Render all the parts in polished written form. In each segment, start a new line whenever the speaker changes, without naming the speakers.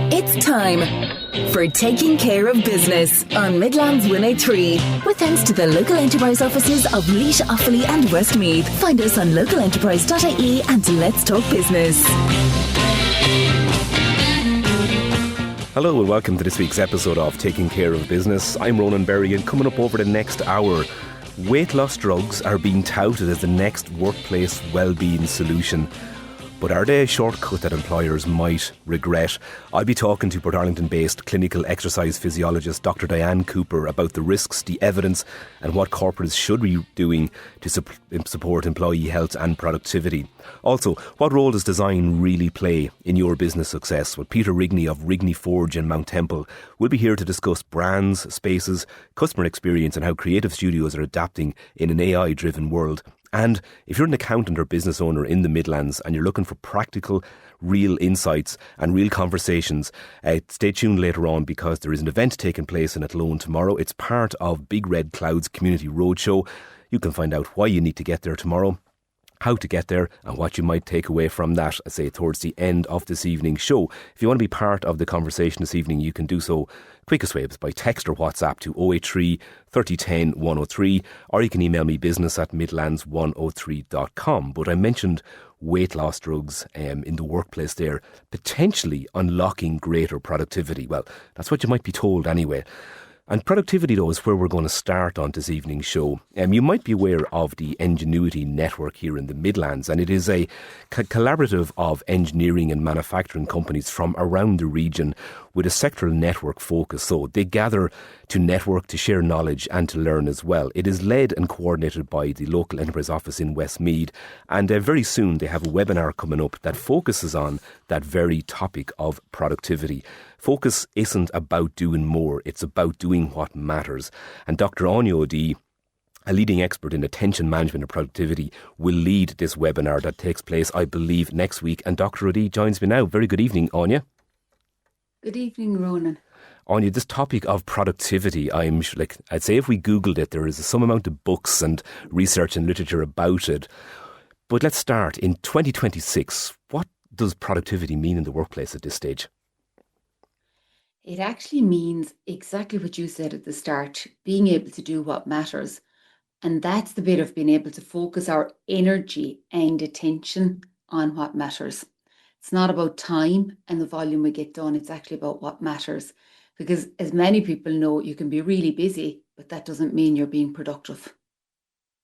It's time for Taking Care of Business on Midlands 103. With thanks to the local enterprise offices of Laois, Offaly and Westmeath. Find us on localenterprise.ie and let's talk business.
Hello and welcome to this week's episode of Taking Care of Business. I'm Ronan Berry, and coming up over the next hour, weight loss drugs are being touted as the next workplace wellbeing solution. But are they a shortcut that employers might regret? I'll be talking to Port Arlington-based clinical exercise physiologist Dr Diane Cooper about the risks, the evidence and what corporates should be doing to support employee health and productivity. Also, what role does design really play in your business success? Well, Peter Rigney of Rigney Forge in Mount Temple will be here to discuss brands, spaces, customer experience and how creative studios are adapting in an AI-driven world. And if you're an accountant or business owner in the Midlands and you're looking for practical, real insights and real conversations, stay tuned later on because there is an event taking place in Athlone tomorrow. It's part of Big Red Cloud's Community Roadshow. You can find out why you need to get there tomorrow, how to get there and what you might take away from that, I say, towards the end of this evening's show. If you want to be part of the conversation this evening, you can do so quickest way is by text or WhatsApp to 083 3010 103, or you can email me business@midlands103.com. But I mentioned weight loss drugs in the workplace there, potentially unlocking greater productivity. Well, that's what you might be told anyway. And productivity, though, is where we're going to start on this evening's show. You might be aware of the Ingenuity Network here in the Midlands, and it is a collaborative of engineering and manufacturing companies from around the region with a sectoral network focus. So they gather to network, to share knowledge and to learn as well. It is led and coordinated by the local enterprise office in Westmeath, and very soon they have a webinar coming up that focuses on that very topic of productivity. Focus isn't about doing more, it's about doing what matters. And Dr Aine O'Dea, a leading expert in attention management and productivity, will lead this webinar that takes place, I believe, next week. And Dr O'Dea joins me now. Very good evening, Aine.
Good evening, Ronan.
Aine, this topic of productivity, I'd say if we Googled it, there is some amount of books and research and literature about it. But let's start. In 2026, what does productivity mean in the workplace at this stage?
It actually means exactly what you said at the start, being able to do what matters. And that's the bit of being able to focus our energy and attention on what matters. It's not about time and the volume we get done. It's actually about what matters. Because as many people know, you can be really busy, but that doesn't mean you're being productive.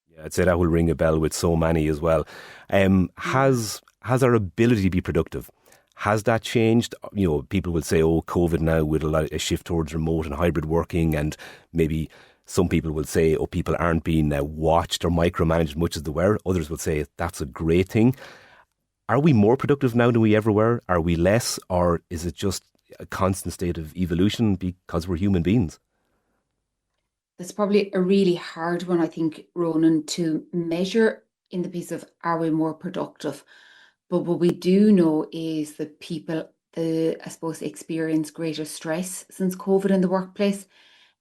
Yeah, I'd say that will ring a bell with so many as well. Has our ability to be productive, has that changed? You know, people will say, COVID now with a shift towards remote and hybrid working, and maybe some people will say, people aren't being watched or micromanaged much as they were. Others will say that's a great thing. Are we more productive now than we ever were? Are we less? Or is it just a constant state of evolution because we're human beings?
That's probably a really hard one, I think, Ronan, to measure in the piece of are we more productive? But what we do know is that people, experience greater stress since COVID in the workplace.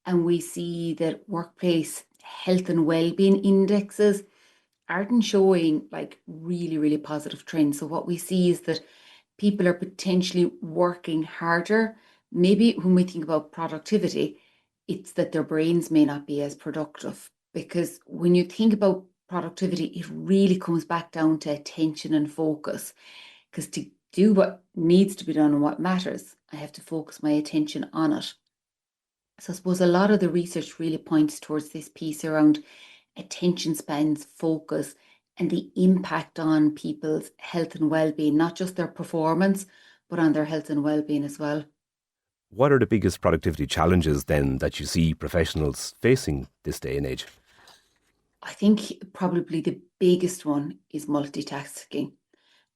And we see that workplace health and wellbeing indexes aren't showing really, really positive trends. So what we see is that people are potentially working harder. Maybe when we think about productivity, it's that their brains may not be as productive. Because when you think about productivity, it really comes back down to attention and focus. Because to do what needs to be done and what matters, I have to focus my attention on it. So I suppose a lot of the research really points towards this piece around attention spans, focus, and the impact on people's health and well-being, not just their performance, but on their health and well-being as well.
What are the biggest productivity challenges then that you see professionals facing this day and age?
I think probably the biggest one is multitasking.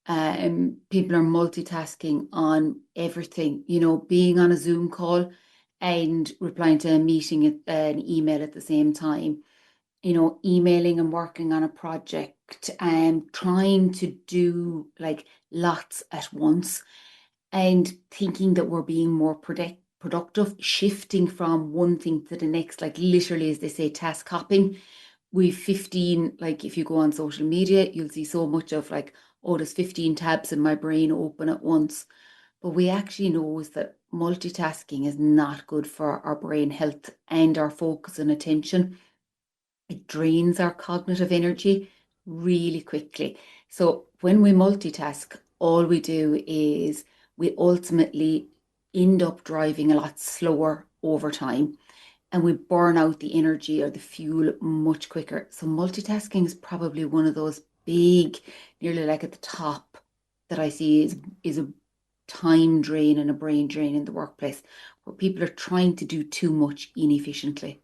People are multitasking on everything, being on a Zoom call and replying to a meeting, an email at the same time, emailing and working on a project and trying to do lots at once and thinking that we're being more productive, shifting from one thing to the next, literally, as they say, task hopping. We've 15, if you go on social media, you'll see so much of there's 15 tabs in my brain open at once. But we actually know is that multitasking is not good for our brain health and our focus and attention. It drains our cognitive energy really quickly. So when we multitask, all we do is we ultimately end up driving a lot slower over time, and we burn out the energy or the fuel much quicker. So multitasking is probably one of those big, nearly like at the top, that I see is a time drain and a brain drain in the workplace, where people are trying to do too much inefficiently.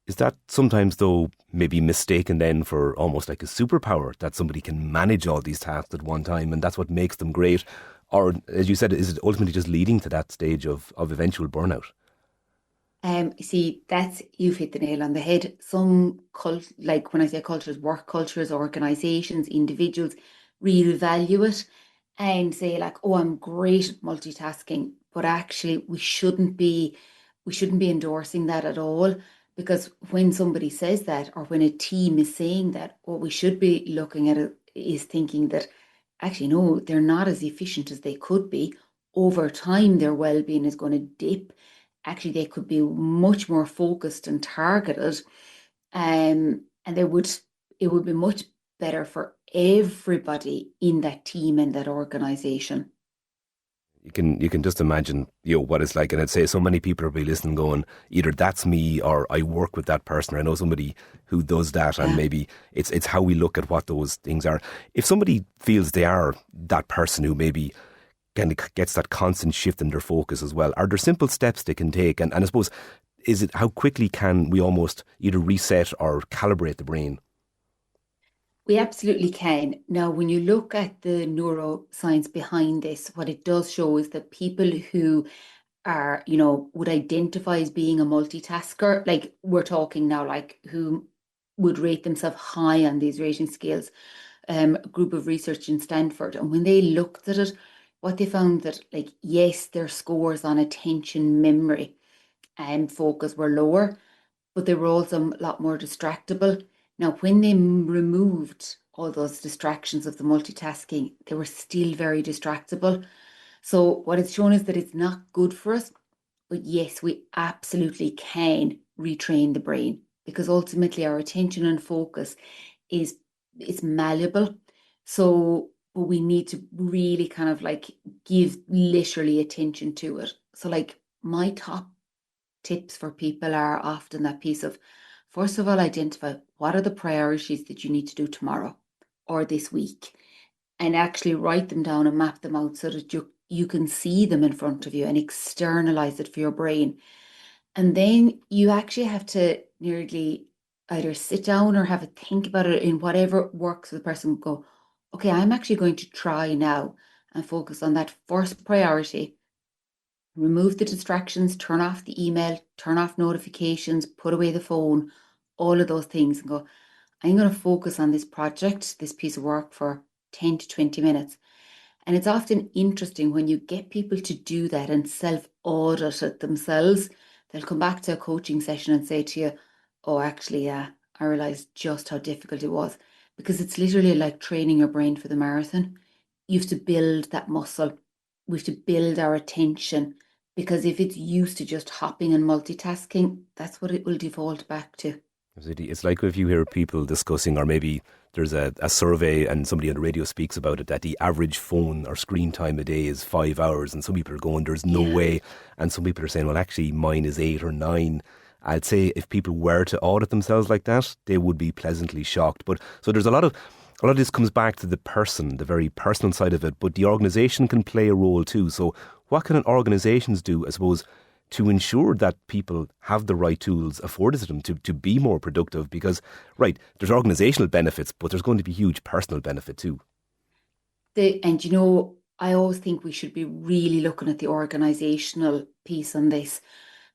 Is that sometimes, though, maybe mistaken then for almost like a superpower, that somebody can manage all these tasks at one time and that's what makes them great? Or, as you said, is it ultimately just leading to that stage of eventual burnout?
See, that's you've hit the nail on the head. Some like when I say cultures, work cultures, organizations, individuals really value it and say like, "Oh, I'm great at multitasking," but actually, we shouldn't be endorsing that at all, because when somebody says that, or when a team is saying that, what we should be looking at it is thinking that actually, no, they're not as efficient as they could be. Over time, their well-being is going to dip. Actually, they could be much more focused and targeted, and it would be much better for everybody in that team and that organization.
You can just imagine, what it's like, and I'd say so many people will be listening going, either that's me or I work with that person, or I know somebody who does that, and
Yeah.
maybe it's how we look at what those things are. If somebody feels they are that person who maybe kind of gets that constant shift in their focus as well, are there simple steps they can take? And I suppose, is it how quickly can we almost either reset or calibrate the brain?
We absolutely can. Now, when you look at the neuroscience behind this, what it does show is that people who would identify as being a multitasker, like we're talking now, like who would rate themselves high on these rating scales, a group of research in Stanford. And when they looked at it, what they found that, like, yes, their scores on attention, memory, and focus were lower, but they were also a lot more distractible. Now, when they removed all those distractions of the multitasking, they were still very distractible. So, what it's shown is that it's not good for us, but yes, we absolutely can retrain the brain, because ultimately our attention and focus is is malleable. So, but we need to really kind of like give literally attention to it. So, like, my top tips for people are often that piece of, first of all, identify what are the priorities that you need to do tomorrow or this week, and actually write them down and map them out so that you can see them in front of you and externalize it for your brain. And then you actually have to nearly either sit down or have a think about it in whatever works for the person. Go, okay, I'm actually going to try now and focus on that first priority. Remove the distractions, turn off the email, turn off notifications, put away the phone, all of those things, and go, I'm going to focus on this project, this piece of work for 10 to 20 minutes. And it's often interesting when you get people to do that and self audit it themselves. They'll come back to a coaching session and say to you, "Oh, actually, yeah, I realized just how difficult it was." Because it's literally like training your brain for the marathon. You have to build that muscle. We have to build our attention, because if it's used to just hopping and multitasking, that's what it will default back to.
Absolutely. It's like if you hear people discussing, or maybe there's a survey and somebody on the radio speaks about it, that the average phone or screen time a day is 5 hours, and some people are going, there's no
Yeah.
way. And some people are saying, well, actually, mine is 8 or 9. I'd say if people were to audit themselves like that, they would be pleasantly shocked. But so there's a lot of this comes back to the person, the very personal side of it, but the organisation can play a role too. So what can organisations do, I suppose, to ensure that people have the right tools afforded to them to be more productive? Because, right, there's organisational benefits, but there's going to be huge personal benefit too.
And I always think we should be really looking at the organizational piece on this,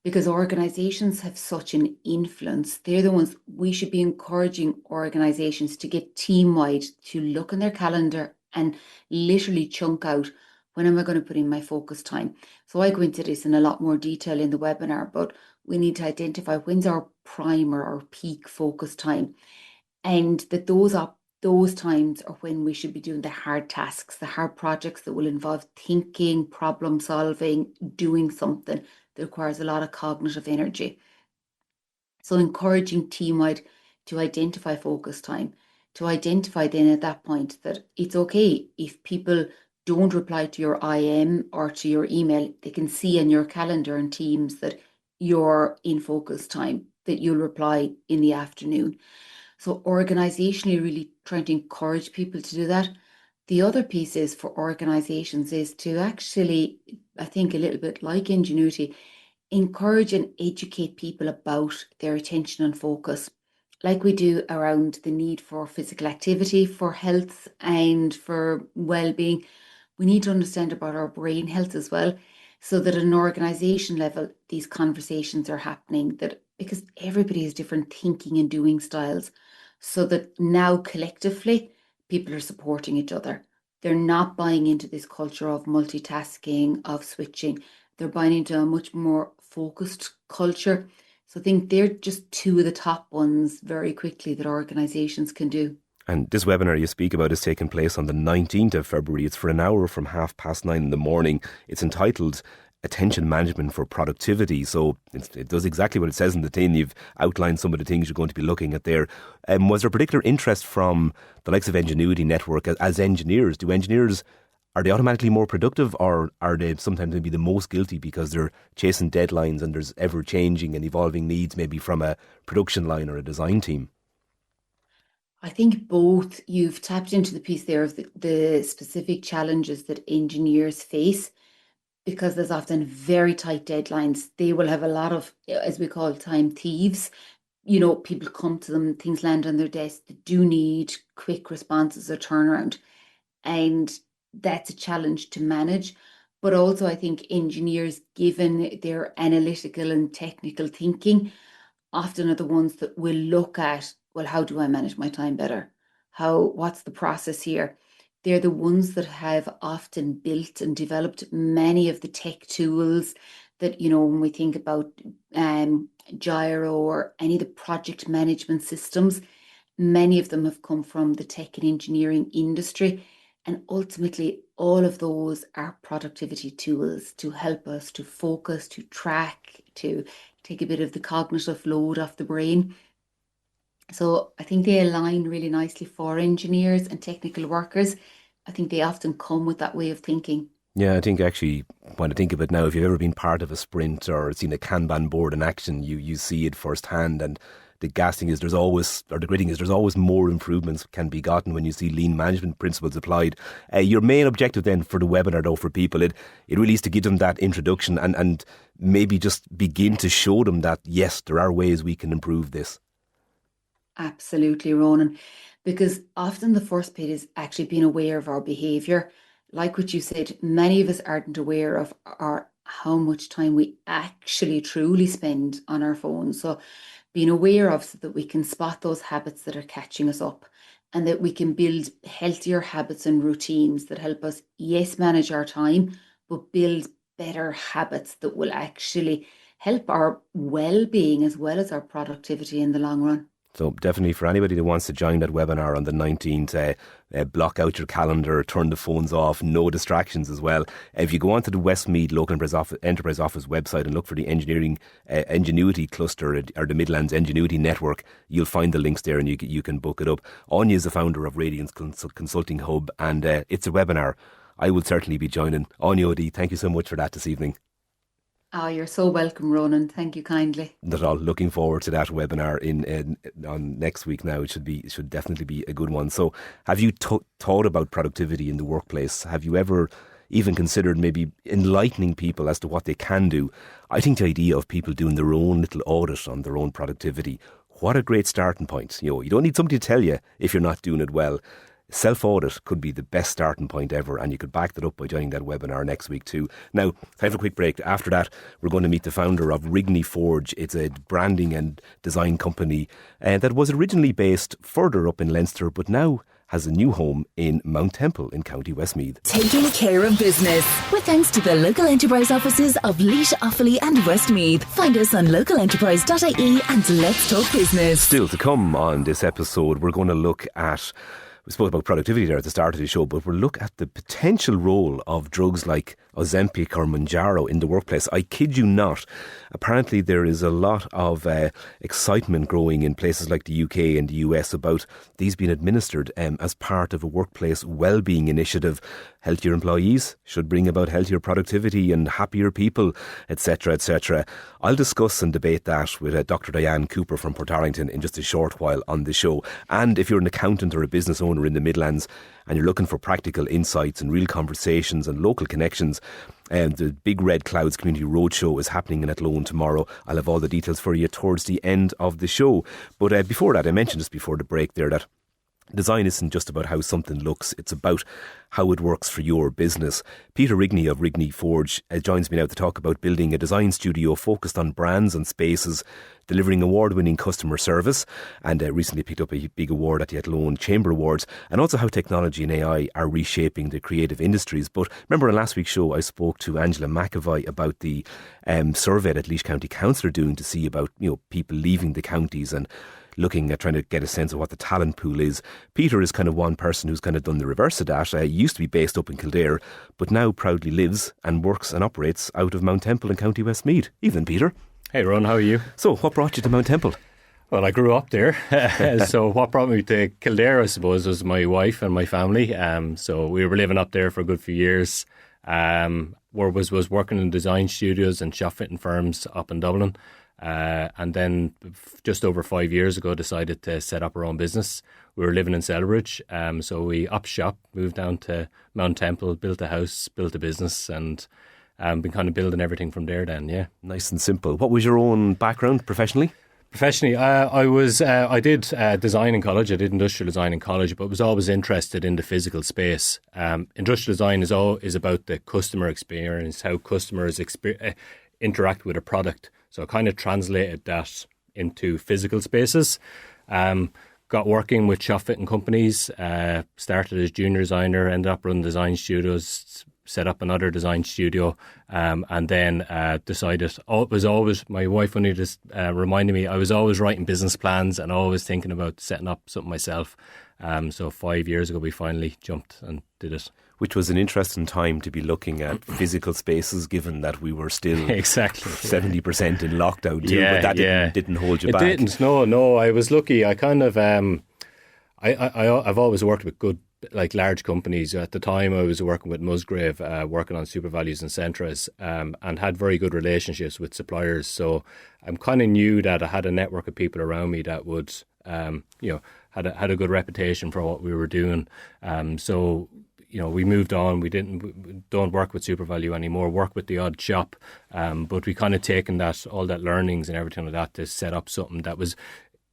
because organizations have such an influence. They're the ones we should be encouraging organizations to get team wide to look in their calendar and literally chunk out, when am I going to put in my focus time? So I go into this in a lot more detail in the webinar, but we need to identify when's our prime or our peak focus time, and that those those times are when we should be doing the hard tasks, the hard projects that will involve thinking, problem solving, doing something that requires a lot of cognitive energy. So encouraging team-wide to identify focus time, to identify then at that point that it's okay if people don't reply to your IM or to your email, they can see in your calendar and Teams that you're in focus time, that you'll reply in the afternoon. So organisationally, really trying to encourage people to do that. The other piece is for organisations is to actually, I think a little bit like Ingenuity, encourage and educate people about their attention and focus, like we do around the need for physical activity, for health and for well-being. We need to understand about our brain health as well, so that at an organisation level, these conversations are happening, that because everybody has different thinking and doing styles, so that now collectively people are supporting each other. They're not buying into this culture of multitasking, of switching. They're buying into a much more focused culture. So I think they're just two of the top ones very quickly that organisations can do.
And this webinar you speak about is taking place on the 19th of February. It's for an hour from 9:30 in the morning. It's entitled Attention Management for Productivity. So it does exactly what it says in the tin. You've outlined some of the things you're going to be looking at there. Was there particular interest from the likes of Ingenuity Network as engineers? Are they automatically more productive, or are they sometimes maybe the most guilty because they're chasing deadlines and there's ever-changing and evolving needs maybe from a production line or a design team?
I think both. You've tapped into the piece there of the specific challenges that engineers face, because there's often very tight deadlines. They will have a lot of, as we call, time thieves. People come to them, things land on their desk. They do need quick responses or turnaround. And that's a challenge to manage. But also I think engineers, given their analytical and technical thinking, often are the ones that will look at, well, how do I manage my time better? What's the process here? They're the ones that have often built and developed many of the tech tools that, when we think about Gyro or any of the project management systems, many of them have come from the tech and engineering industry. And ultimately, all of those are productivity tools to help us to focus, to track, to take a bit of the cognitive load off the brain. So I think they align really nicely for engineers and technical workers. I think they often come with that way of thinking.
Yeah, I think actually, when I think of it now, if you've ever been part of a sprint or seen a Kanban board in action, you see it firsthand. And the gas thing is the gritting is there's always more improvements can be gotten when you see lean management principles applied. Your main objective then for the webinar, though, for people, it really is to give them that introduction and maybe just begin to show them that, yes, there are ways we can improve this.
Absolutely, Ronan, because often the first bit is actually being aware of our behaviour. Like what you said, many of us aren't aware of how much time we actually truly spend on our phones. So being aware of, so that we can spot those habits that are catching us up, and that we can build healthier habits and routines that help us, yes, manage our time, but build better habits that will actually help our well-being as well as our productivity in the long run.
So definitely for anybody that wants to join that webinar on the 19th, block out your calendar, turn the phones off, no distractions as well. If you go onto the Westmeath Local Enterprise Office website and look for the Ingenuity Cluster or the Midlands Ingenuity Network, you'll find the links there and you can book it up. Anya is the founder of Radiance Consulting Hub, and it's a webinar I will certainly be joining. Aine O'Dea, thank you so much for that this evening.
Oh, you're so welcome, Ronan. Thank you kindly.
Not all. Looking forward to that webinar on next week now. It should definitely be a good one. So have you thought about productivity in the workplace? Have you ever even considered maybe enlightening people as to what they can do? I think the idea of people doing their own little audit on their own productivity, what a great starting point. You don't need somebody to tell you if you're not doing it well. Self-audit could be the best starting point ever, and you could back that up by joining that webinar next week too. Now, time for a quick break. After that, we're going to meet the founder of Rigney Forge. It's a branding and design company that was originally based further up in Leinster, but now has a new home in Mount Temple in County Westmeath.
Taking care of business with thanks to the local enterprise offices of Laois, Offaly and Westmeath. Find us on localenterprise.ie and let's talk business.
Still to come on this episode, we're going to look at we spoke about productivity there at the start of the show, but we'll look at the potential role of drugs like Ozempic or Mounjaro in the workplace. I kid you not. Apparently there is a lot of excitement growing in places like the UK and the US about these being administered as part of a workplace wellbeing initiative. Healthier employees should bring about healthier productivity and happier people, etc., etc. I'll discuss and debate that with Dr Diane Cooper from Portarlington in just a short while on the show. And if you're an accountant or a business owner in the Midlands and you're looking for practical insights and real conversations and local connections, the Big Red Clouds Community Roadshow is happening in Athlone tomorrow. I'll have all the details for you towards the end of the show. But before that, I mentioned just before the break there that design isn't just about how something looks, it's about how it works for your business. Peter Rigney of Rigney Forge joins me now to talk about building a design studio focused on brands and spaces, delivering award-winning customer service, and recently picked up a big award at the Athlone Chamber Awards, and also how technology and AI are reshaping the creative industries. But remember in last week's show I spoke to Angela McAvoy about the survey that Laois County Council are doing to see about people leaving the counties and looking at trying to get a sense of what the talent pool is. Peter is kind of one person who's kind of done the reverse of that. He used to be based up in Kildare, but now proudly lives and works and operates out of Mount Temple in County Westmeath. Evening, Peter.
Hey, Ron, how are you?
So, what brought you to Mount Temple?
Well, I grew up there. So what brought me to Kildare, I suppose, was my wife and my family. So we were living up there for a good few years. Was working in design studios and shop fitting firms up in Dublin. And then just over 5 years ago decided to set up our own business. We were living in Celbridge, so we upped shop, moved down to Mount Temple, built a house, built a business, and been kind of building everything from there then, yeah.
Nice and simple. What was your own background professionally?
Professionally, I did design in college. I did industrial design in college, but was always interested in the physical space. Industrial design is about the customer experience, how customers interact with a product. So I kind of translated that into physical spaces. Got working with shop fitting companies, started as junior designer, ended up running design studios, set up another design studio, and then decided, it was always, my wife only just reminded me, I was always writing business plans and always thinking about setting up something myself. So 5 years ago we finally jumped and did it.
Which was an interesting time to be looking at physical spaces, given that we were still
exactly
70% in lockdown too. But that didn't hold you back.
It didn't. No. I was lucky. I kind of I've always worked with good, like, large companies. At the time, I was working with Musgrave, working on Super Values and Centras, and had very good relationships with suppliers. So I'm kind of knew that I had a network of people around me that would, had a good reputation for what we were doing. So we moved on. We don't work with Super Value anymore. Work with the odd shop, but we kind of taken all that learnings and everything like that to set up something that was.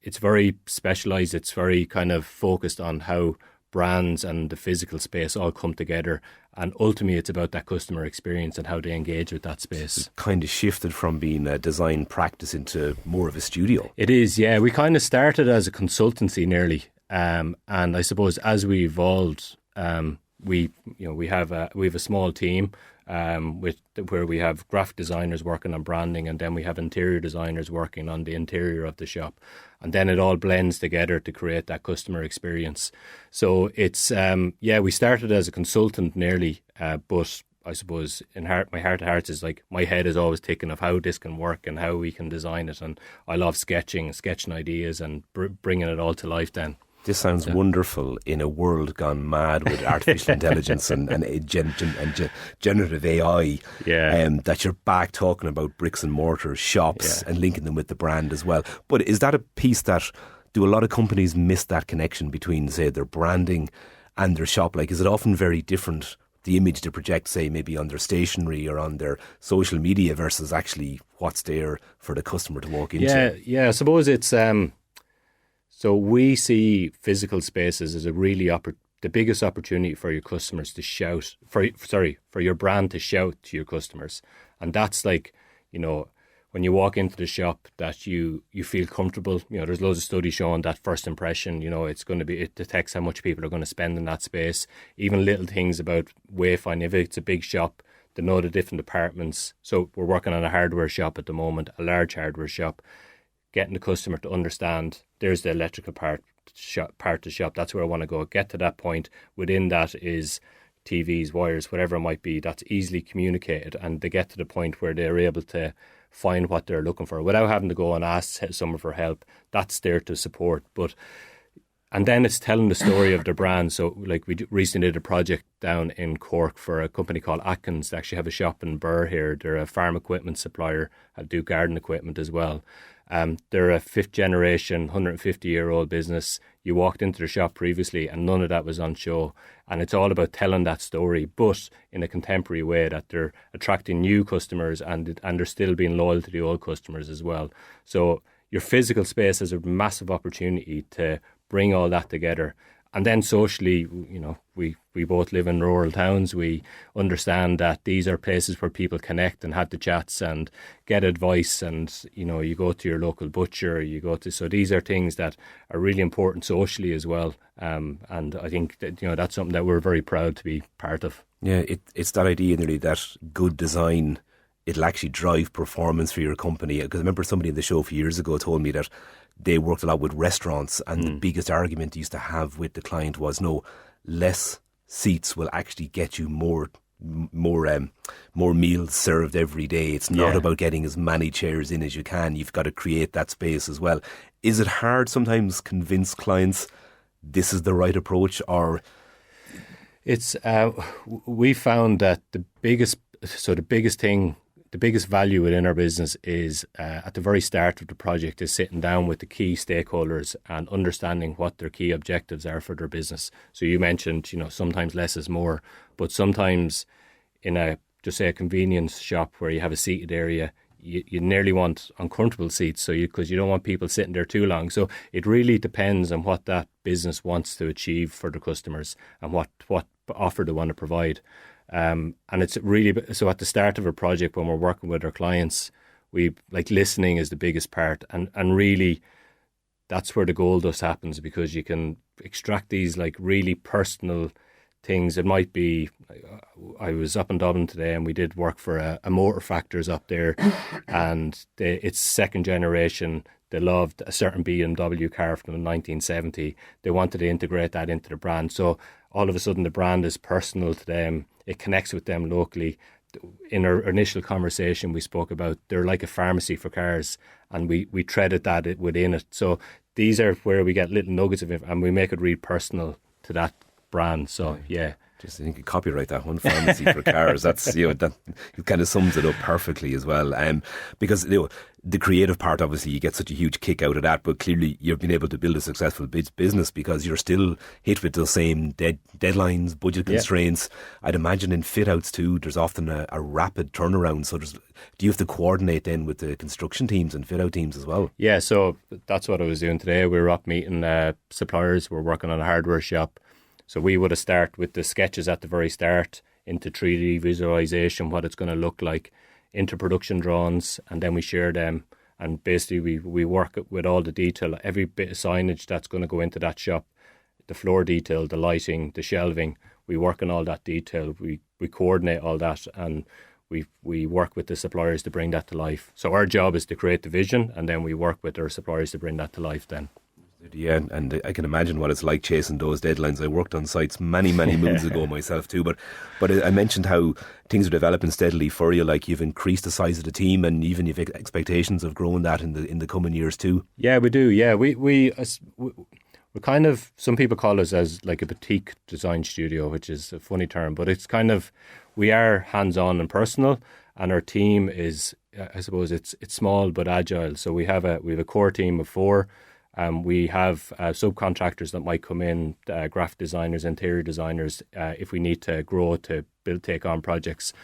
It's very specialised. It's very kind of focused on how brands and the physical space all come together, and ultimately it's about that customer experience and how they engage with that space.
It's kind of shifted from being a design practice into more of a studio.
It is, yeah. We kind of started as a consultancy nearly, and I suppose as we evolved, we have a small team where we have graphic designers working on branding, and then we have interior designers working on the interior of the shop, and then it all blends together to create that customer experience. So it's we started as a consultant nearly, but I suppose my heart of hearts is like my head is always thinking of how this can work and how we can design it, and I love sketching ideas and bringing it all to life then.
This sounds wonderful in a world gone mad with artificial intelligence and generative AI.
Yeah.
That you're back talking about bricks and mortar shops and linking them with the brand as well. But is that a piece that, do a lot of companies miss that connection between, say, their branding and their shop? Like, is it often very different, the image to project, say, maybe on their stationery or on their social media versus actually what's there for the customer to walk into?
Yeah. I suppose it's... So we see physical spaces as a really the biggest opportunity for your customers to shout, for your brand to shout to your customers. And that's like, when you walk into the shop that you feel comfortable. There's loads of studies showing that first impression, it detects how much people are going to spend in that space. Even little things about wayfinding. If it's a big shop, they know the different departments. So we're working on a hardware shop at the moment, a large hardware shop. Getting the customer to understand there's the electrical part, part of the shop. That's where I want to go. Get to that point. Within that is TVs, wires, whatever it might be. That's easily communicated, and they get to the point where they're able to find what they're looking for without having to go and ask someone for help. That's there to support. And then it's telling the story of their brand. So like we recently did a project down in Cork for a company called Atkins. They actually have a shop in Burr here. They're a farm equipment supplier. I do garden equipment as well. They're a fifth generation, 150-year-old business. You walked into the shop previously and none of that was on show. And it's all about telling that story, but in a contemporary way, that they're attracting new customers and they're still being loyal to the old customers as well. So your physical space has a massive opportunity to bring all that together. And then socially, we both live in rural towns. We understand that these are places where people connect and have the chats and get advice. And, you go to your local butcher, so these are things that are really important socially as well. And I think that, that's something that we're very proud to be part of.
Yeah, it's that idea nearly that good design, it'll actually drive performance for your company. Because I remember somebody in the show a few years ago told me that they worked a lot with restaurants, and the biggest argument they used to have with the client was, no, less seats will actually get you more meals served every day. It's not about getting as many chairs in as you can. You've got to create that space as well. Is it hard sometimes convince clients this is the right approach, or?
It's we found that the biggest value within our business is at the very start of the project is sitting down with the key stakeholders and understanding what their key objectives are for their business. So you mentioned, sometimes less is more, but sometimes in a convenience shop where you have a seated area, you nearly want uncomfortable seats, because you don't want people sitting there too long. So it really depends on what that business wants to achieve for the customers and what offer they want to provide. And it's really, so at the start of a project when we're working with our clients, we listening is the biggest part, and really that's where the gold dust happens, because you can extract these really personal things. It might be, I was up in Dublin today and we did work for a motor factors up there, and it's second generation. They loved a certain BMW car from 1970. They wanted to integrate that into the brand. So all of a sudden the brand is personal to them. It connects with them locally. In our initial conversation, we spoke about they're like a pharmacy for cars, and we threaded that within it. So these are where we get little nuggets of it, and we make it really personal to that brand. So, yeah.
Just I think you copyright that one, pharmacy for cars. That's that it kind of sums it up perfectly as well. Because the creative part, obviously, you get such a huge kick out of that. But clearly, you've been able to build a successful business because you're still hit with those same deadlines, budget constraints. I'd imagine in fit outs too, there's often a rapid turnaround. So do you have to coordinate then with the construction teams and fit out teams as well?
Yeah, so that's what I was doing today. We were up meeting suppliers. We're working on a hardware shop. So we would have started with the sketches at the very start, into 3D visualization, what it's going to look like, into production drawings, and then we share them. And basically we work with all the detail, every bit of signage that's going to go into that shop, the floor detail, the lighting, the shelving. We work on all that detail. We coordinate all that, and we work with the suppliers to bring that to life. So our job is to create the vision, and then we work with our suppliers to bring that to life then.
Yeah, and I can imagine what it's like chasing those deadlines. I worked on sites many moons ago myself too, but I mentioned how things are developing steadily for you. Like you've increased the size of the team, and even you've expectations of growing that in the coming years too. Yeah,
we do. Yeah, we're kind of, some people call us as like a boutique design studio, which is a funny term, but it's kind of, we are hands-on and personal, and our team is, I suppose, it's small but agile. So we have a core team of 4. We have subcontractors that might come in, graphic designers, interior designers, if we need to grow to take on projects.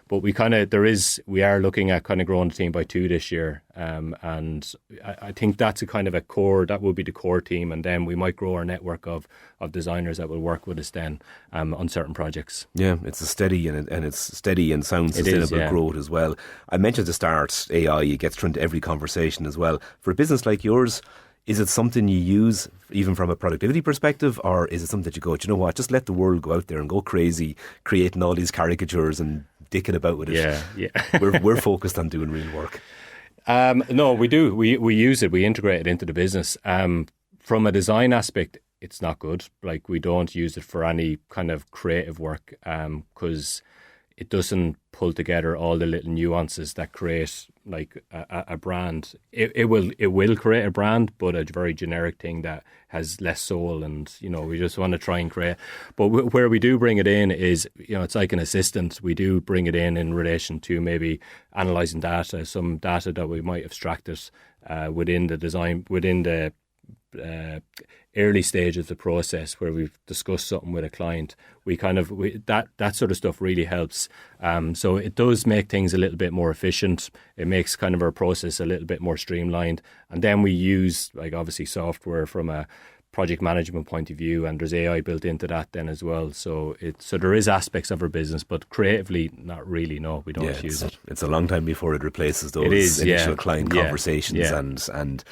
But we are looking at kind of growing the team by 2 this year. And I think that's a kind of a core, that will be the core team. And then we might grow our network of designers that will work with us then on certain projects.
Yeah, it's a steady and it's steady and sound sustainable growth as well. I mentioned at the start, AI, it gets thrown into every conversation as well. For a business like yours, is it something you use even from a productivity perspective, or is it something that you go, do you know what, just let the world go out there and go crazy, creating all these caricatures and dicking about with it?
Yeah.
We're focused on doing real work.
No, we do. We use it. We integrate it into the business. from a design aspect, it's not good. Like, we don't use it for any kind of creative work because it doesn't pull together all the little nuances that create like a brand. It will create a brand, but a very generic thing that has less soul, and we just want to try and create. But where we do bring it in is, it's like an assistant. We do bring it in relation to maybe analysing data, some data that we might abstract it within the design, within the early stage of the process where we've discussed something with a client. That sort of stuff really helps. So it does make things a little bit more efficient. It makes kind of our process a little bit more streamlined. And then we use, like, obviously software from a project management point of view, and there's AI built into that then as well. So there is aspects of our business, but creatively, not really. No, we don't use it.
It's a long time before it replaces those initial client conversations and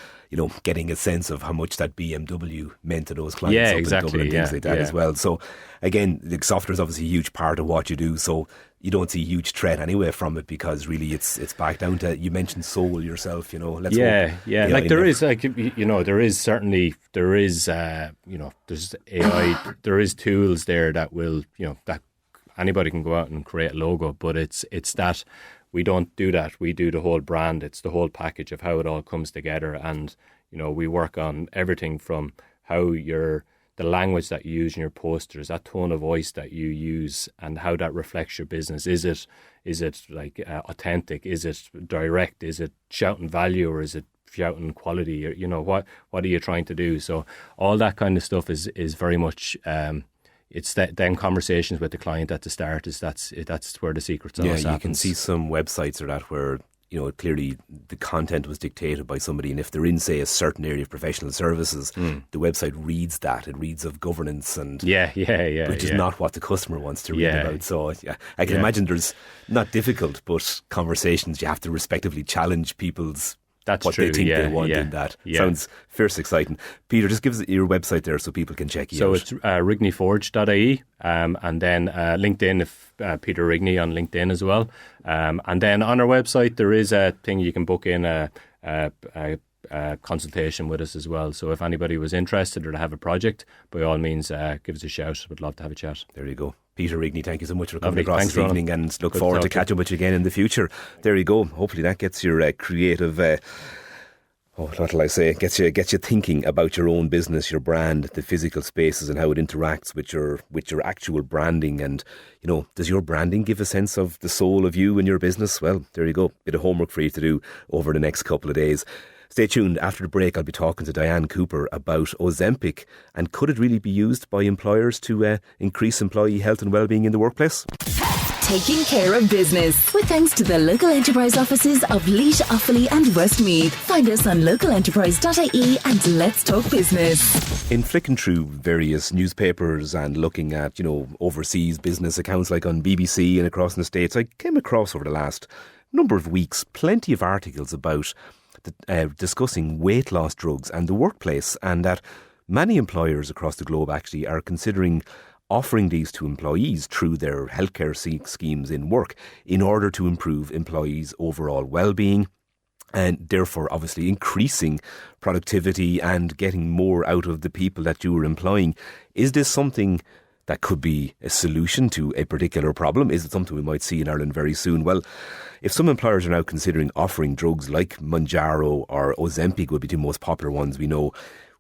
getting a sense of how much that BMW meant to those clients in Dublin and things like that as well. So again, the software is obviously a huge part of what you do. So you don't see huge threat anyway from it, because really it's back down to, you mentioned soul yourself, there's AI, there's AI, there is tools there that will, that anybody can go out and create a logo, but it's that we don't do that. We do the whole brand. It's the whole package of how it all comes together. And, we work on everything from how the language that you use in your posters, that tone of voice that you use, and how that reflects your business. Is it like authentic? Is it direct? Is it shouting value, or is it shouting quality? Or, what are you trying to do? So all that kind of stuff is very much... it's then conversations with the client at the start. That's where the secret sauce happens. You can see some websites or that where clearly the content was dictated by somebody, and if they're in, say, a certain area of professional services, the website reads that. It reads of governance and which is not what the customer wants to read about. So I can imagine there's not difficult, but conversations you have to respectively challenge people's.
That's
what
true.
They think they want in that. Sounds fierce exciting. Peter, just give us your website there so people can check you out.
So it's rigneforge.ie, and then LinkedIn, if Peter Rigney on LinkedIn as well. And then on our website there is a thing you can book in a consultation with us as well. So if anybody was interested or to have a project, by all means give us a shout. We'd love to have a chat.
There you go. Peter Rigney, thank you so much for coming across this evening, and look
Good
forward to catching up with you again in the future. There you go. Hopefully that gets your creative, what will I say, gets you thinking about your own business, your brand, the physical spaces and how it interacts with your actual branding. And, does your branding give a sense of the soul of you and your business? Well, there you go. Bit of homework for you to do over the next couple of days. Stay tuned. After the break, I'll be talking to Diane Cooper about Ozempic, and could it really be used by employers to increase employee health and wellbeing in the workplace?
Taking care of business with thanks to the local enterprise offices of Laois, Offaly and Westmeath. Find us on localenterprise.ie and let's talk business.
In flicking through various newspapers and looking at, overseas business accounts like on BBC and across in the States, I came across over the last number of weeks plenty of articles about discussing weight loss drugs and the workplace, and that many employers across the globe actually are considering offering these to employees through their healthcare schemes in work in order to improve employees' overall well-being, and therefore obviously increasing productivity and getting more out of the people that you are employing. Is this something that could be a solution to a particular problem? Is it something we might see in Ireland very soon? Well, if some employers are now considering offering drugs like Mounjaro or Ozempic would be the most popular ones we know,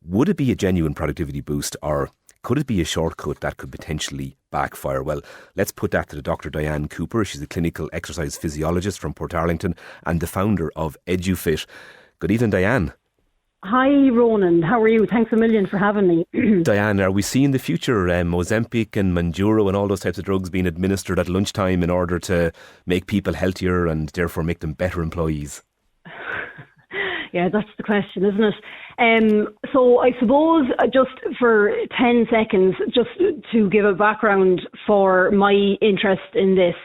would it be a genuine productivity boost, or could it be a shortcut that could potentially backfire? Well, let's put that to the Dr Diane Cooper. She's a clinical exercise physiologist from Portarlington and the founder of Edufit. Good evening, Diane.
Hi, Ronan. How are you? Thanks a million for having me.
Diane, are we seeing the future Ozempic and Mounjaro and all those types of drugs being administered at lunchtime in order to make people healthier and therefore make them better employees?
Yeah, that's the question, isn't it? So I suppose just for 10 seconds, just to give a background for my interest in this,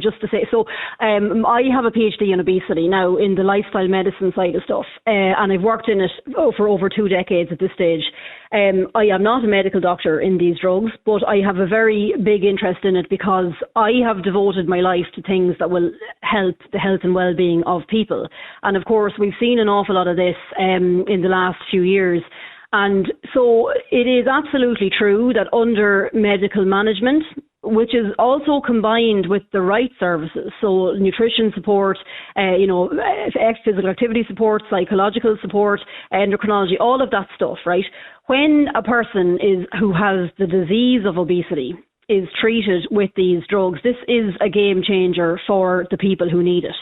just to say, so I have a PhD in obesity now in the lifestyle medicine side of stuff, and I've worked in it for over 2 decades at this stage. I am not a medical doctor in these drugs, but I have a very big interest in it because I have devoted my life to things that will help the health and well-being of people. And of course, we've seen an awful lot of this in the last few years. And so it is absolutely true that under medical management, which is also combined with the right services, so nutrition support, physical activity support, psychological support, endocrinology, all of that stuff, right? When a person who has the disease of obesity is treated with these drugs, this is a game changer for the people who need it,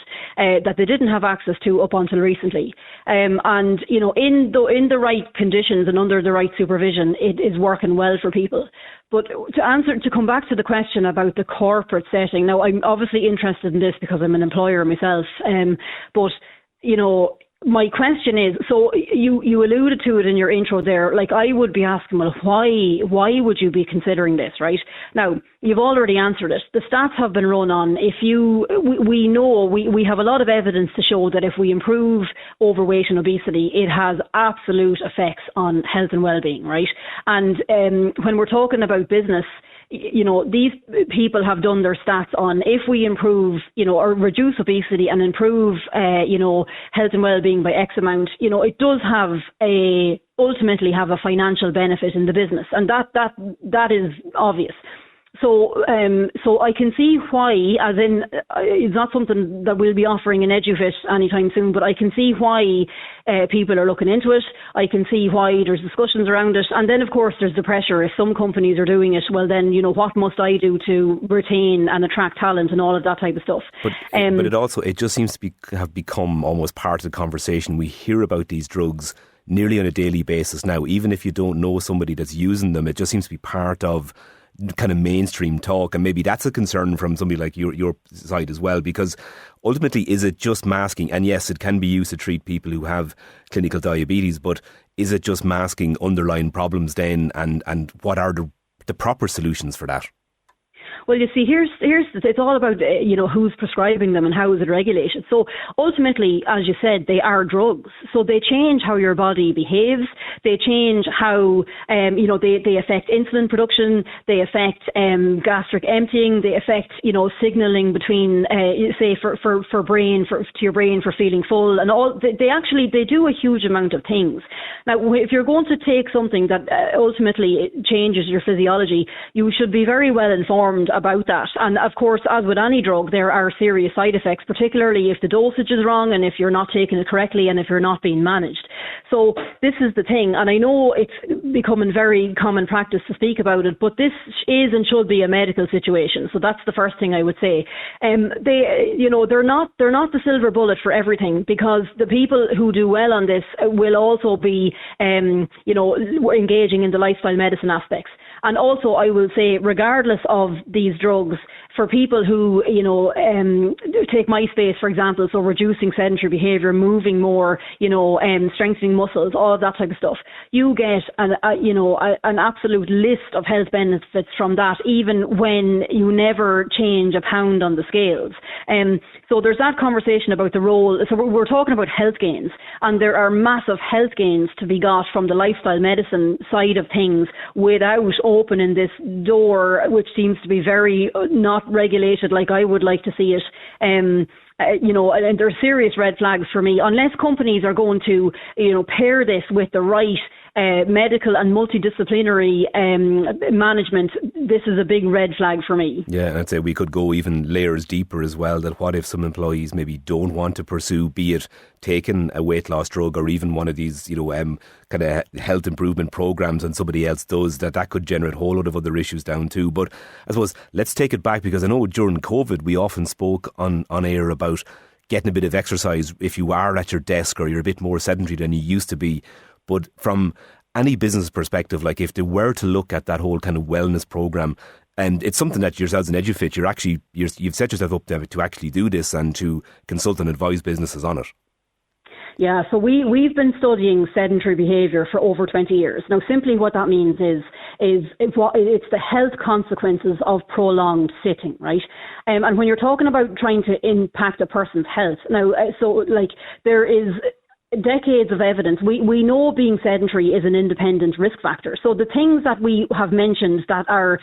that they didn't have access to up until recently. In the right conditions and under the right supervision, it is working well for people. But to come back to the question about the corporate setting, now I'm obviously interested in this because I'm an employer myself, but my question is, so you alluded to it in your intro there, like I would be asking, well, why would you be considering this, right? Now, you've already answered it. The stats have been run on. We know we have a lot of evidence to show that if we improve overweight and obesity, it has absolute effects on health and well-being, right? And when we're talking about business, these people have done their stats on if we improve, or reduce obesity and improve, health and well-being by X amount, it does ultimately have a financial benefit in the business. And that is obvious. So I can see why, as in, it's not something that we'll be offering in Edufit anytime soon, but I can see why people are looking into it. I can see why there's discussions around it. And then, of course, there's the pressure. If some companies are doing it, well, then, what must I do to retain and attract talent and all of that type of stuff?
But it just seems to have become almost part of the conversation. We hear about these drugs nearly on a daily basis now. Even if you don't know somebody that's using them, it just seems to be part of kind of mainstream talk, and maybe that's a concern from somebody like your side as well, because ultimately, is it just masking? And yes, it can be used to treat people who have clinical diabetes, but is it just masking underlying problems then, and what are the proper solutions for that?
Well, you see, it's all about, who's prescribing them and how is it regulated. So ultimately, as you said, they are drugs. So they change how your body behaves. They change how, they affect insulin production. They affect gastric emptying. They affect, signaling between, say, to your brain for feeling full. And all, they do a huge amount of things. Now, if you're going to take something that ultimately changes your physiology, you should be very well informed about that. And of course, as with any drug, there are serious side effects, particularly if the dosage is wrong and if you're not taking it correctly and if you're not being managed. So this is the thing, and I know it's becoming very common practice to speak about it, but this is and should be a medical situation. So that's the first thing I would say. They're not the silver bullet for everything, because the people who do well on this will also be engaging in the lifestyle medicine aspects. And also, I will say, regardless of these drugs, for people who, take MySpace, for example, so reducing sedentary behaviour, moving more, strengthening muscles, all of that type of stuff, you get an absolute list of health benefits from that, even when you never change a pound on the scales. So there's that conversation about the role. So we're talking about health gains, and there are massive health gains to be got from the lifestyle medicine side of things without opening this door, which seems to be very not regulated like I would like to see it. And there's serious red flags for me, unless companies are going to, pair this with the right medical and multidisciplinary management. This is a big red flag for me. Yeah,
and I'd say we could go even layers deeper as well, that what if some employees maybe don't want to pursue, be it taking a weight loss drug or even one of these, kind of health improvement programs, and somebody else does, that could generate a whole lot of other issues down too. But I suppose let's take it back, because I know during COVID we often spoke on air about getting a bit of exercise if you are at your desk or you're a bit more sedentary than you used to be. But from any business perspective, like if they were to look at that whole kind of wellness program, and it's something that yourselves in Edufit, you've set yourself up to actually do this and to consult and advise businesses on it.
Yeah, so we've been studying sedentary behaviour for over 20 years. Now, simply what that means is it's the health consequences of prolonged sitting, right? And when you're talking about trying to impact a person's health, now, there is decades of evidence. We know being sedentary is an independent risk factor. So the things that we have mentioned that are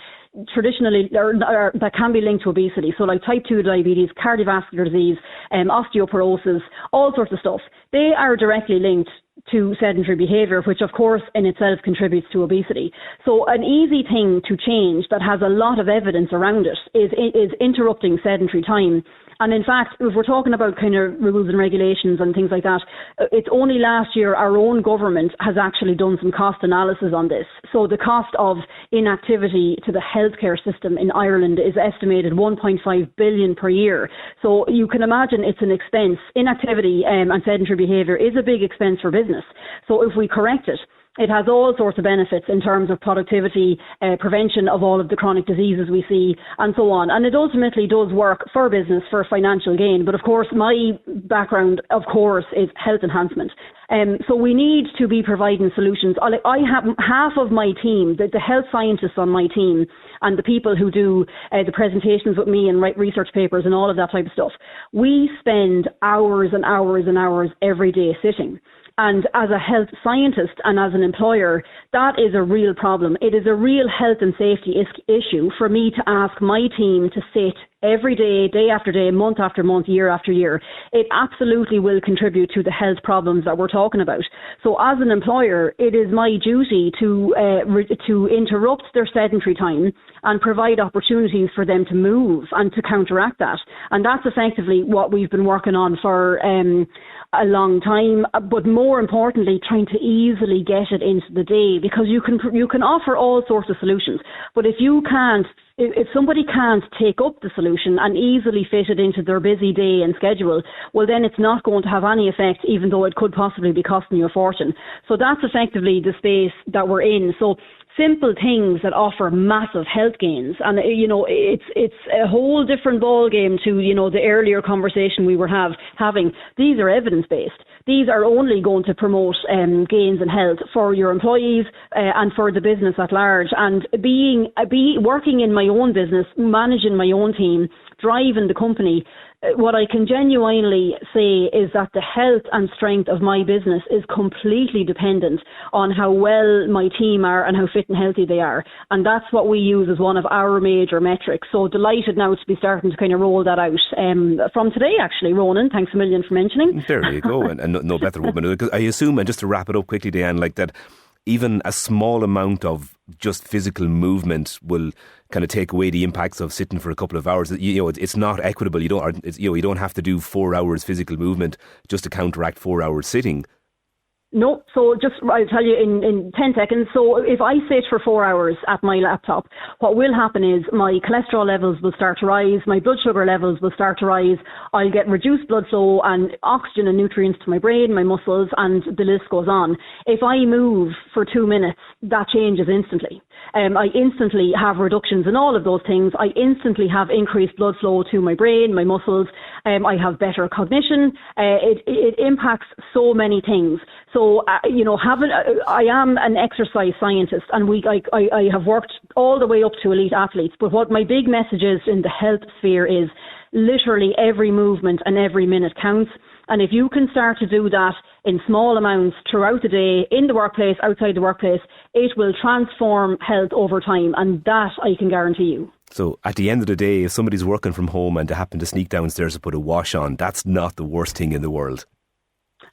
traditionally or that can be linked to obesity, so like type 2 diabetes, cardiovascular disease, osteoporosis, all sorts of stuff, they are directly linked to sedentary behaviour, which of course in itself contributes to obesity. So an easy thing to change that has a lot of evidence around it is interrupting sedentary time. And in fact, if we're talking about kind of rules and regulations and things like that, it's only last year our own government has actually done some cost analysis on this. So the cost of inactivity to the healthcare system in Ireland is estimated 1.5 billion per year. So you can imagine it's an expense. Inactivity and sedentary behaviour is a big expense for business. So if we correct it, it has all sorts of benefits in terms of productivity, prevention of all of the chronic diseases we see, and so on. And it ultimately does work for business, for financial gain. But of course, my background, of course, is health enhancement. So we need to be providing solutions. I have half of my team, the health scientists on my team, and the people who do the presentations with me and write research papers and all of that type of stuff. We spend hours and hours and hours every day sitting. And as a health scientist and as an employer, that is a real problem. It is a real health and safety issue for me to ask my team to sit every day, day after day, month after month, year after year. It absolutely will contribute to the health problems that we're talking about. So as an employer, it is my duty to interrupt their sedentary time and provide opportunities for them to move and to counteract that. And that's effectively what we've been working on for a long time, but more importantly, trying to easily get it into the day, because you can offer all sorts of solutions. But if somebody can't take up the solution and easily fit it into their busy day and schedule, well, then it's not going to have any effect, even though it could possibly be costing you a fortune. So that's effectively the space that we're in. So simple things that offer massive health gains. And, it's a whole different ball game to, the earlier conversation we were having. These are evidence-based. These are only going to promote gains in health for your employees and for the business at large. And working in my own business, managing my own team, driving the company, what I can genuinely say is that the health and strength of my business is completely dependent on how well my team are and how fit and healthy they are. And that's what we use as one of our major metrics. So delighted now to be starting to kind of roll that out from today, actually. Ronan, thanks a million for mentioning.
There you go. and no better woman. Because I assume, and just to wrap it up quickly, Diane, like that, even a small amount of just physical movement will kind of take away the impacts of sitting for a couple of hours. It's not equitable. You don't have to do 4 hours physical movement just to counteract 4 hours sitting.
No, so I'll tell you in 10 seconds. So if I sit for 4 hours at my laptop, what will happen is my cholesterol levels will start to rise, my blood sugar levels will start to rise, I'll get reduced blood flow and oxygen and nutrients to my brain, my muscles, and the list goes on. If I move for 2 minutes, that changes instantly. I instantly have reductions in all of those things. I instantly have increased blood flow to my brain, my muscles. I have better cognition. It impacts so many things. So, I am an exercise scientist, and I have worked all the way up to elite athletes. But what my big message is in the health sphere is literally every movement and every minute counts. And if you can start to do that in small amounts throughout the day, in the workplace, outside the workplace, it will transform health over time. And that I can guarantee you.
So at the end of the day, if somebody's working from home and they happen to sneak downstairs to put a wash on, that's not the worst thing in the world.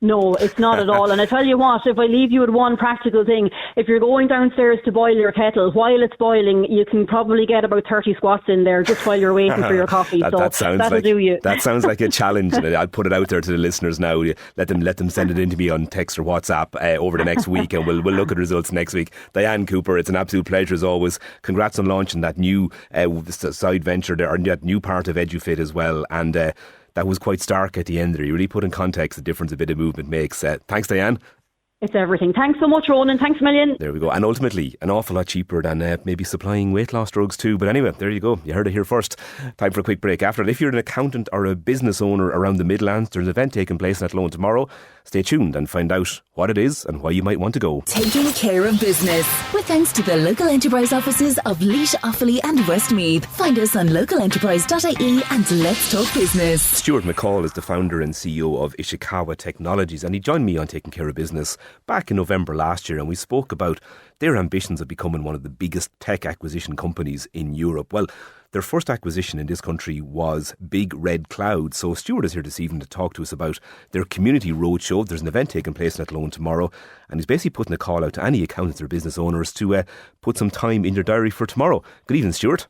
No, it's not at all. And I tell you what, if I leave you with one practical thing, if you're going downstairs to boil your kettle, while it's boiling, you can probably get about 30 squats in there just while you're waiting for your coffee.
That sounds like a challenge. And I'll put it out there to the listeners now. Let them send it in to me on text or WhatsApp over the next week, and we'll look at results next week. Diane Cooper, it's an absolute pleasure as always. Congrats on launching that new side venture there, or that new part of Edufit as well. And that was quite stark at the end there. You really put in context the difference a bit of movement makes. Thanks, Diane.
It's everything. Thanks so much, Ronan. Thanks a million.
There we go. And ultimately, an awful lot cheaper than maybe supplying weight loss drugs too. But anyway, there you go. You heard it here first. Time for a quick break. After it, if you're an accountant or a business owner around the Midlands, there's an event taking place in Athlone tomorrow. Stay tuned and find out what it is and why you might want to go.
Taking care of business. With thanks to the local enterprise offices of Laois, Offaly and Westmeath. Find us on localenterprise.ie and let's talk business.
Stuart McCall is the founder and CEO of Ishikawa Technologies, and he joined me on Taking Care of Business back in November last year, and we spoke about their ambitions of becoming one of the biggest tech acquisition companies in Europe. Well, their first acquisition in this country was Big Red Cloud. So Stuart is here this evening to talk to us about their community roadshow. There's an event taking place in Athlone tomorrow, and he's basically putting a call out to any accountants or business owners to put some time in their diary for tomorrow. Good evening, Stuart.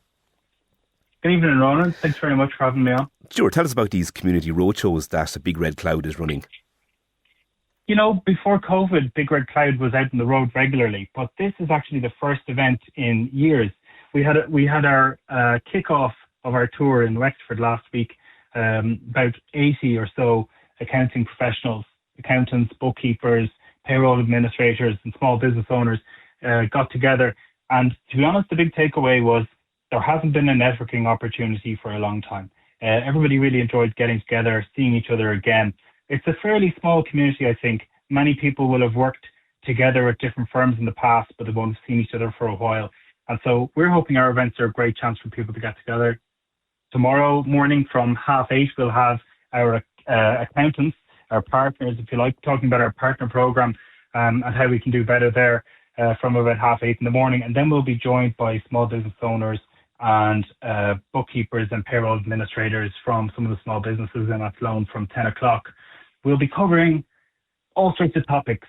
Good evening, Ronan. Thanks very much for having me on.
Stuart, tell us about these community roadshows that Big Red Cloud is running.
You know, before COVID, Big Red Cloud was out on the road regularly, but this is actually the first event in years. We had our kick-off of our tour in Wexford last week. About 80 or so accounting professionals, accountants, bookkeepers, payroll administrators and small business owners got together. And to be honest, the big takeaway was there hasn't been a networking opportunity for a long time. Everybody really enjoyed getting together, seeing each other again. It's a fairly small community, I think. Many people will have worked together at different firms in the past, but they won't have seen each other for a while. And so we're hoping our events are a great chance for people to get together. Tomorrow morning from 8:30, we'll have our accountants, our partners, if you like, talking about our partner program and how we can do better there from about 8:30 in the morning. And then we'll be joined by small business owners and bookkeepers and payroll administrators from some of the small businesses in Athlone from 10 o'clock. We'll be covering all sorts of topics.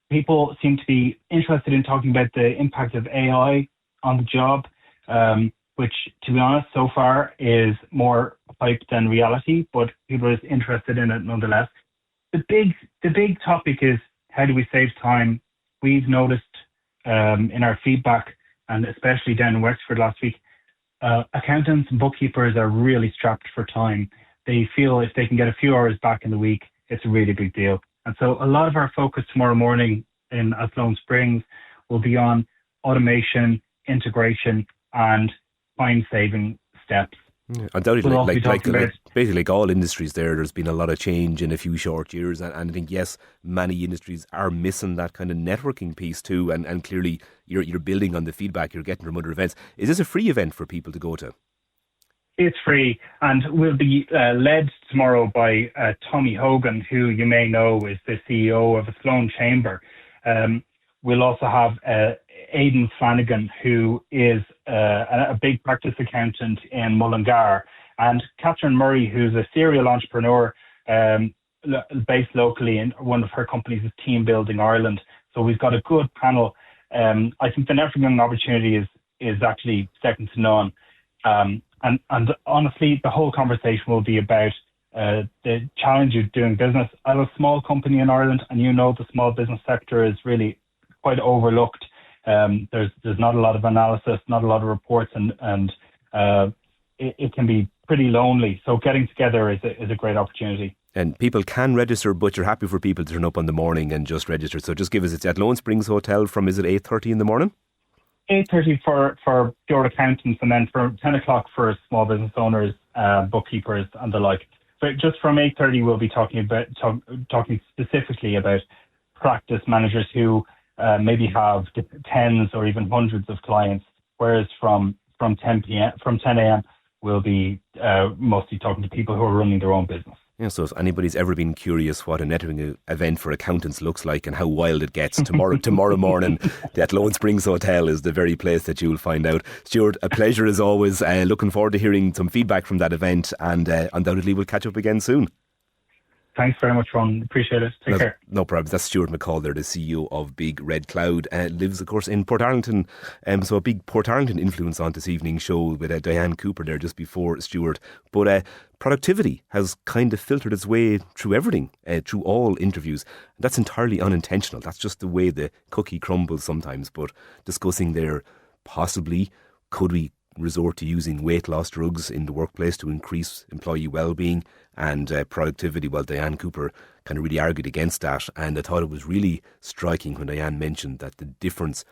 People seem to be interested in talking about the impact of AI on the job, which, to be honest, so far is more hype than reality, but people are interested in it nonetheless. The big topic is, how do we save time? We've noticed in our feedback, and especially down in Wexford last week, accountants and bookkeepers are really strapped for time. They feel if they can get a few hours back in the week, it's a really big deal. And so a lot of our focus tomorrow morning in Athlone Springs will be on automation, integration and time-saving steps.
Yeah, undoubtedly, basically like all industries there's been a lot of change in a few short years, and I think, yes, many industries are missing that kind of networking piece too, and clearly you're building on the feedback you're getting from other events. Is this a free event for people to go to? It's
free, and we'll be led tomorrow by Tommy Hogan, who you may know is the CEO of Athlone Chamber. We'll also have Aidan Flanagan, who is a big practice accountant in Mullingar, and Catherine Murray, who's a serial entrepreneur based locally, and one of her companies is Team Building Ireland. So we've got a good panel. I think the networking opportunity is actually second to none. And honestly, the whole conversation will be about the challenge of doing business. I have a small company in Ireland, and you know the small business sector is really quite overlooked. There's not a lot of analysis, not a lot of reports, and it can be pretty lonely. So getting together is a great opportunity. And people can register, but you're happy for people to turn up on the morning and just register. So just give us, it's at Athlone Springs Hotel from, is it 8:30 in the morning? 8:30 for pure accountants, and then from 10 o'clock for small business owners, bookkeepers and the like. So just from 8:30 we'll be talking specifically about practice managers who maybe have tens or even hundreds of clients, whereas from 10 a.m. we'll be mostly talking to people who are running their own business. Yeah, so if anybody's ever been curious what a networking event for accountants looks like and how wild it gets, tomorrow morning, the Athlone Springs Hotel is the very place that you will find out. Stuart, a pleasure as always. Looking forward to hearing some feedback from that event, and undoubtedly we'll catch up again soon. Thanks very much, Ron. Appreciate it. Take care. No problems. That's Stuart McCall there, the CEO of Big Red Cloud. Lives, of course, in Portarlington. So a big Portarlington influence on this evening's show with Diane Cooper there just before Stuart. But productivity has kind of filtered its way through everything, through all interviews. That's entirely unintentional. That's just the way the cookie crumbles sometimes. But discussing there, possibly, could we resort to using weight loss drugs in the workplace to increase employee well-being and productivity? Well, Diane Cooper kind of really argued against that, and I thought it was really striking when Diane mentioned that the difference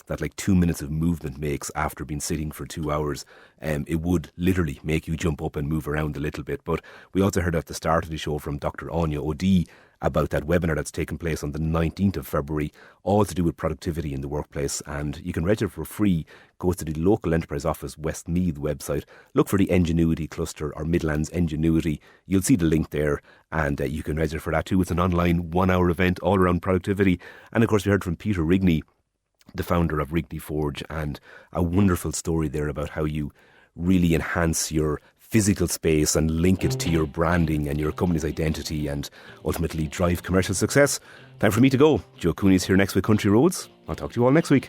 that like 2 minutes of movement makes after being sitting for 2 hours, it would literally make you jump up and move around a little bit. But we also heard at the start of the show from Dr Aine O'Dea about that webinar that's taking place on the 19th of February, all to do with productivity in the workplace. And you can register for free. Go to the local enterprise office Westmeath website, look for the Ingenuity cluster or Midlands Ingenuity. You'll see the link there, and you can register for that too. It's an online 1 hour event all around productivity. And of course we heard from Peter Rigney, the founder of Rigney Forge, and a wonderful story there about how you
really enhance your physical space and link it to your branding and your company's identity and ultimately drive commercial success. Time for me to go. Joe Cooney's here next with Country Roads. I'll talk to you all next week.